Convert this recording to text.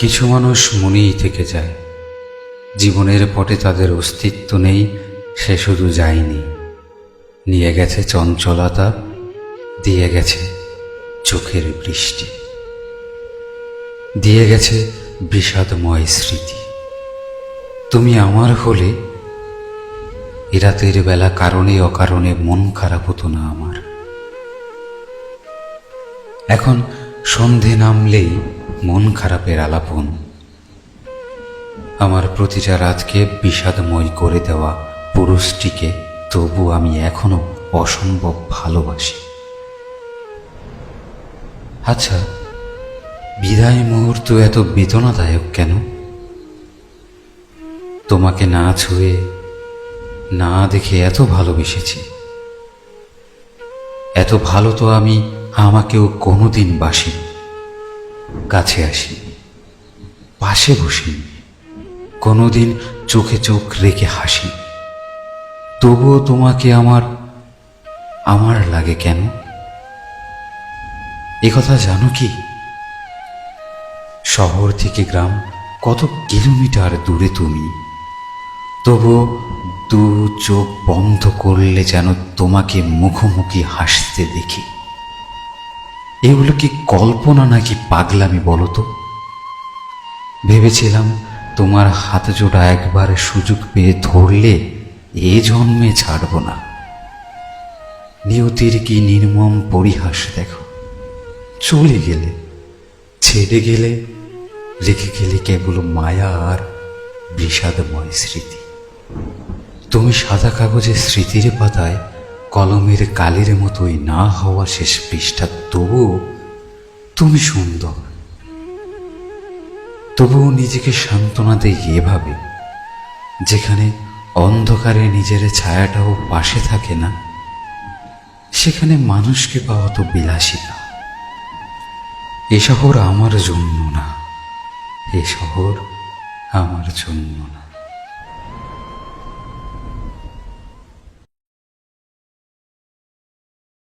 কিছু মানুষ মনেই থেকে যায়, জীবনের পটে তাদের অস্তিত্ব নেই। সে শুধু যায়নি, নিয়ে গেছে চঞ্চলতা, দিয়ে গেছে চোখের বৃষ্টি, দিয়ে গেছে বিষাদময় স্মৃতি। তুমি আমার হলে এ রাতের বেলা কারণে অকারণে মন খারাপ হতো না আমার। এখন সন্ধে নামলেই মন খারাপের আলাপন, আমার প্রতিটা রাতকে বিষাদময় করে দেওয়া পুরুষটিকে তবু আমি এখনো অসম্ভব ভালোবাসি। আচ্ছা, বিদায় মুহূর্ত এত বেদনাদায়ক কেন? তোমাকে না ছুঁয়ে না দেখে এত ভালোবেসেছি, এত ভালো তো আমি আমাকেও কোনোদিন বাসিনি। কাছে আসি, পাশে বসি, কোনোদিন চোখে চোখ রেখে হাসি, তবুও তোমাকে আমার লাগে কেন? একথা জানো কি? শহর থেকে গ্রাম কত কিলোমিটার দূরে তুমি, তবুও দু চোখ বন্ধ করলে যেন তোমাকে মুখোমুখি হাসতে দেখি। এগুলো কি কল্পনা নাকি পাগলামি বলো তো? ভেবেছিলাম তোমার হাত জোড়া একবার সুযোগ পেয়ে ধরলে এ জন্মে ছাড়ব না। নিয়তির কি নির্মম পরিহাস দেখো, চলে গেলে, ছেড়ে গেলে, রেখে গেলে কেবল মায়া আর বিষাদময় স্মৃতি। তুমি সাদা কাগজের স্মৃতির পাতায় কলমের কালির মতোই না হওয়া শেষ পৃষ্ঠা, তবুও তুমি সুন্দর। তবুও নিজেকে সান্ত্বনা দেই এভাবে, যেখানে অন্ধকারে নিজের ছায়াটাও পাশে থাকে না, সেখানে মানুষকে পাওয়া তো বিলাসিতা। এ শহর আমার জন্য না, এ শহর আমার জন্য না।